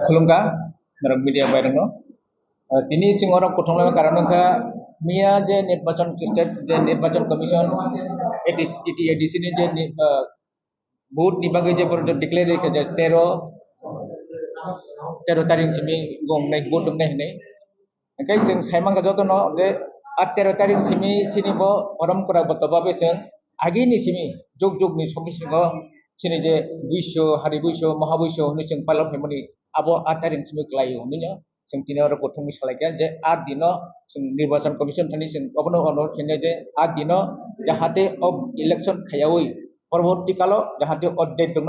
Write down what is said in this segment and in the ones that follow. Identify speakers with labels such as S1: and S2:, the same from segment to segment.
S1: खुलुमगा नरक मीडिया बायरंनो तिनी सिंगरक कुथुमनाय कारणखा मिया जे निर्वाचन स्टेट जे निर्वाचन कमिशन एडीसी नि जे भोट निबागै जे पर डिक्लेयर के जे 13 तारिख सिमी गंनाय भोट दंनाय हनै ओंखाय जों सायमांगा जतनो जे 13 तारिख सिमी सिनिबो परम्परा बतबाबे जों आगिनि सिमी जुग जुगनि समिसिगो सिनि जे बुइसो हारि बुइसो महाबुइसो हनै जों पालन फेमनि abo 8 tarik simi kelai huninya sing tini ora potong misalnya je 8 dino sing निर्वाचन commission tani sing obono ono kene je 8 dino jahate of election khayawui परवर्ती कालो जहाते अपडेट दङ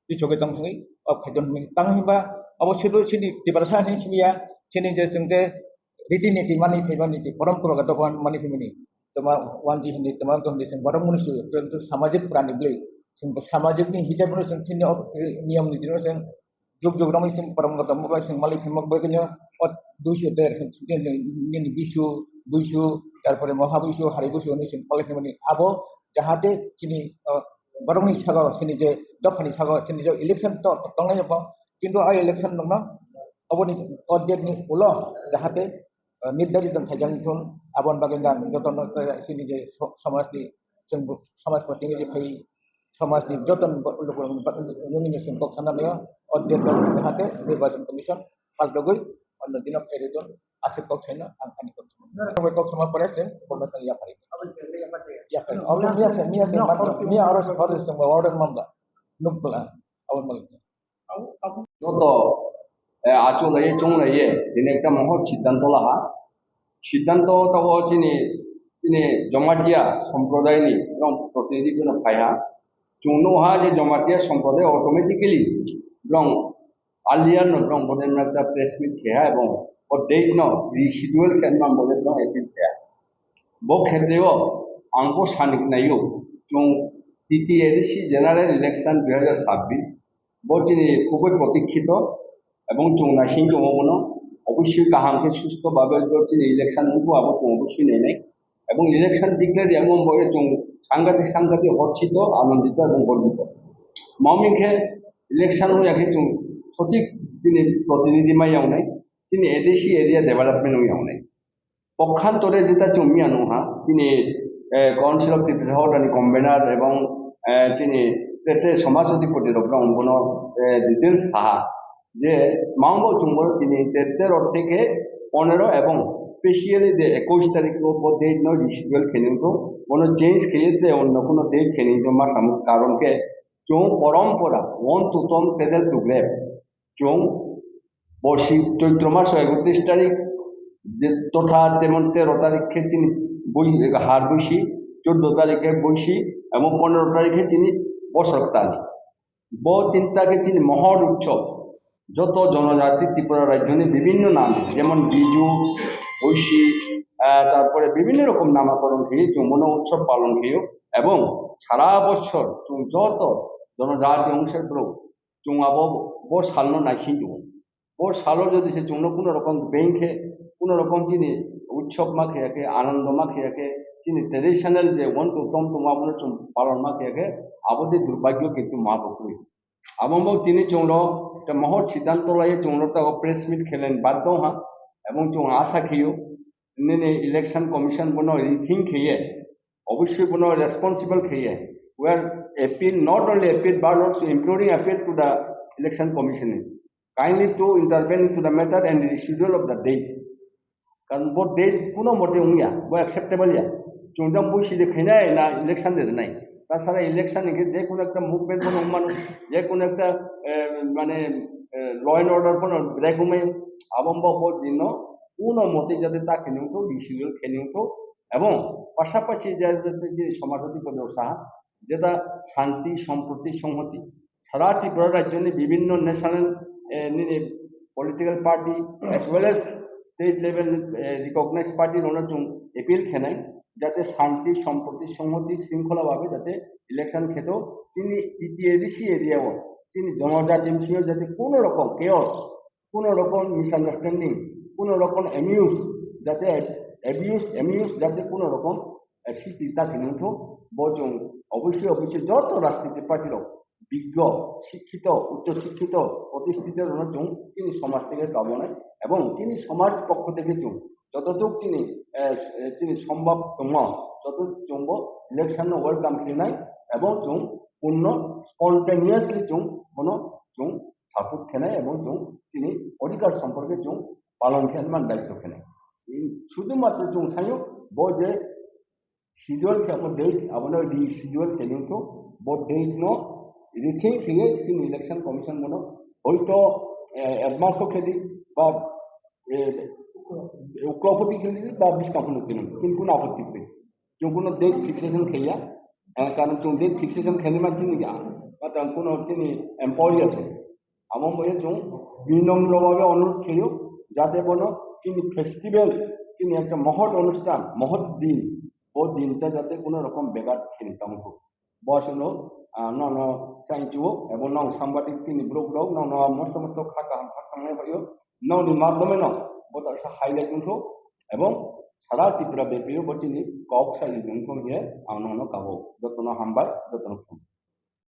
S1: बिचोगे तंगि अब खायदन mi tanghiba अबसिदो सिनि दिबारसा नि सिमिया सिनि जे जोंते रीतिनीति मानि फैबानि परम्परा गतबान मानि फैमिनि तमा वानजि हिनि तमा गंदि जों बरम मुनिसु परंतु सामाजिक प्राणी ब्ले जों सामाजिक नि हिसाबनो जों थिनि नियम निदिनो जों जुग जुग रमै जों परमगत मबाइ जों मालिक हेमक बगनो 200 देर नि बिसु बुइसु तारपरे महाबुइसु हारिबुइसु नि जों पालिक हेमनि आबो जाहाते सिनि बरमनि सागा सिनि जे दफानि सागा सिनि जे इलेक्शन तो तंनाय जब किन्तु आ इलेक्शन नंना अबनि अपडेट नि उलो जाहाते निर्धारित थाइजांथुन आबन बागेनदा जतन सिनि जे समाजनि जों समाजपति नि फै समाजनि जतन नोमिनेशन बक्स खालामनाया अपडेट जाहाते निर्वाचन कमिशन पालदगै अन्य दिन फेरेजन आसे बक्सैनो आं खानि बक्स मा परेसन बमता या पारि या पारि अबले मिया से मिया और जों ऑर्डर मामला नुबला अबन मालिक
S2: যত আচলে চংলাইয়ে দিনে একটা মহৎ সিদ্ধান্ত লাহা সিদ্ধান্ত তব চিনি চিনি জমাটিয়া সম্প্রদায়নি এবং প্রতিনিধিগুলো ফাইহা চুনহা যে জমাটিয়া সম্প্রদায় অটোমেটিক্যালি এবং আলিয়ার এবং বলেন একটা প্রেস মিট খেয়া এবং ও ডেট ন রিশিডিউল কেনমান বলে এবং এপিল খেয়া বো ক্ষেত্রেও আংকো সানিক নাইও চুং টিটিএডিসি জেনারেল ইলেকশন 2026 বচিনি খুবই প্রতীক্ষিত এবং চৌনাশিং চৌমনো অবশ্যই কাহামকে সুস্থভাবে চিনি ইলেকশন কিন্তু আবার অবশ্যই নেই নাই এবং ইলেকশন ডিক্লেয়ার এমন বলে চৌ সাংঘাতিক সাংঘাতিক হচ্ছিত আনন্দিত এবং গর্বিত মামিংকে ইলেকশন হয়ে চৌ সঠিক তিনি প্রতিনিধি মাইয়াও নাই তিনি এডিসি এরিয়া ডেভেলপমেন্ট হইয়াও নাই পক্ষান্তরে যেটা চমিয়া নহা তিনি কাউন্সিল অফ পিপল হওয়ানি কনভেনার এবং তিনি সমাজ অধিপতি রকম কোনো ডিটেলস সাহা যে মাংব চুম্বর তিনি 13 থেকে 15 এবং স্পেশালি যে 21 তারিখ ডেট নয় রিশিডিউল খেলিতো কোনো চেঞ্জ খেলিতে অন্য কোনো ডেট খেলিতো মা কারণকে চৌ পরম্পরা ওন তুতম তেদেল টুগলে চৌ বর্ষি চৈত্র মাস 31 তারিখ যে তথা তেমন 13 তারিখে তিনি বই হার বৈশি 14 তারিখে বৈশি এবং 15 তারিখে তিনি বসরতানি ব তিনটাকে তিনি মহৎ উৎসব যত জনজাতি ত্রিপুরা রাজ্যে বিভিন্ন নাম যেমন বিজু ঐশী তারপরে বিভিন্ন রকম নামকরণ খেয়ে যমুন উৎসব পালন খেয়েও এবং সারা বছর যত জনজাতি অংশের লোক চুঙাবো বড় সালনো নাইসিন দু বড় সালো যদি সে চুনো কোনো রকম ব্যাংকে কোনো রকম চিনি উৎসব মা খেয়াকে আনন্দ মা খেয়াকে চিনি ট্রেডিশনাল যে ওন উত্তম তোমাবনো পালন মা খেয়াকে আবদি দুর্ভাগ্য কিন্তু মা বকুই আবম্ব তিনি চৌড় একটা মহৎ সিদ্ধান্ত লাইয়ে চৌড়টা প্রেস মিট খেলেন বাধ্য হা এবং চৌ আশা খেয়েও ইন্ডিয়ান ইলেকশন কমিশন বনো রিথিং খেয়ে অবশ্যই বনো রেসপন্সিবল খেয়ে war appeal not only appeal but also imploring appeal to the election commission kindly to intervene into the matter and the schedule of the date কারণ বো ডেট কোনো মতে উইয়া বো অ্যাকসেপ্টেবল ইয়া চৌদম বইসি যে খেনাই না ইলেকশন দিতে নাই তাছাড়া ইলেকশন যে কোনো একটা মুভমেন্ট কোনো মানুষ যে কোনো একটা মানে ল অ্যান্ড অর্ডার কোনো ব্রেকুমে আবম্ব দিন কোনো মতে যাতে তা খেনিউটো ডিসিডিউল খেনিউটো এবং পাশাপাশি যে সমাজতী প্রদর্শা যেটা শান্তি সম্প্রতি সংহতি সারা ত্রিপুরা রাজ্যে বিভিন্ন national political party as well as state level recognise পার্টির অন্যতম এপিল খেনাই যাতে শান্তি সম্প্রতি সংহতি শৃঙ্খলাভাবে যাতে ইলেকশন খেতেও তিনি টিটিএডিসি এরিয়াও তিনি জনজাতি বিষয়ে যাতে কোনো রকম কেয়স কোনো রকম মিসআন্ডারস্ট্যান্ডিং কোনো রকম যাতে অ্যাবিউজ যাতে কোনো রকম সৃষ্টি তা কিন্তু বচন অবশ্যই যত রাজনীতি পার্টির বিজ্ঞ শিক্ষিত উচ্চশিক্ষিত প্রতিষ্ঠিত জন্য তিনি সমাজ থেকে কাবনে এবং তিনি সমাজ পক্ষ থেকে যতটুক তিনি সম্ভব যতটুক চুম্ব ইলেকশন ওয়েলকাম খেলাই এবং পূর্ণ স্পন্টেনিয়াসলি কোনো সাপোর্ট খেলাই এবং তিনি অধিকার সম্পর্কে পালন খেলমান দায়িত্ব খেলে শুধুমাত্র সাইও ব যে শিডিউল ডেট আপনার দি শিডিউল খেলিংটো ব ডেট নো রিথিং খেয়ে তিনি ইলেকশন কমিশন মনে হয়তো অ্যাডভান্স খেলি বা উক্রপতি খেলি বা বিস্কাপন খেলেন কিন্তু কোনো আপত্তি নেই কোনো ডেট ফিক্সেশন খেলিয়া কারণ ডেট ফিক্সেশন খেলি মা চিনি বা কোনো তিনি এমপ্লয়ি আছে আমার মনে বিনম্রভাবে অনুরোধ খেলিও যাতে কোনো তিনি ফেস্টিভ্যাল তিনি একটা মহৎ অনুষ্ঠান মহৎ দিন ও দিনটা যাতে কোনো রকম বেগার খেলি তখন বসনো ন চাইচুও এবং নং সাংবাদিক তিনি ব্লগ মস্ত মস্ত খাকা খাকাংনাय হইও ননি মাধ্যমে বোতার হাইলাইট এবং সারা ত্রিপুরা বেপিও বচিনি কক সাইলি জংথং হিয়ে আং ননো কাবো যতন হামবাই যতন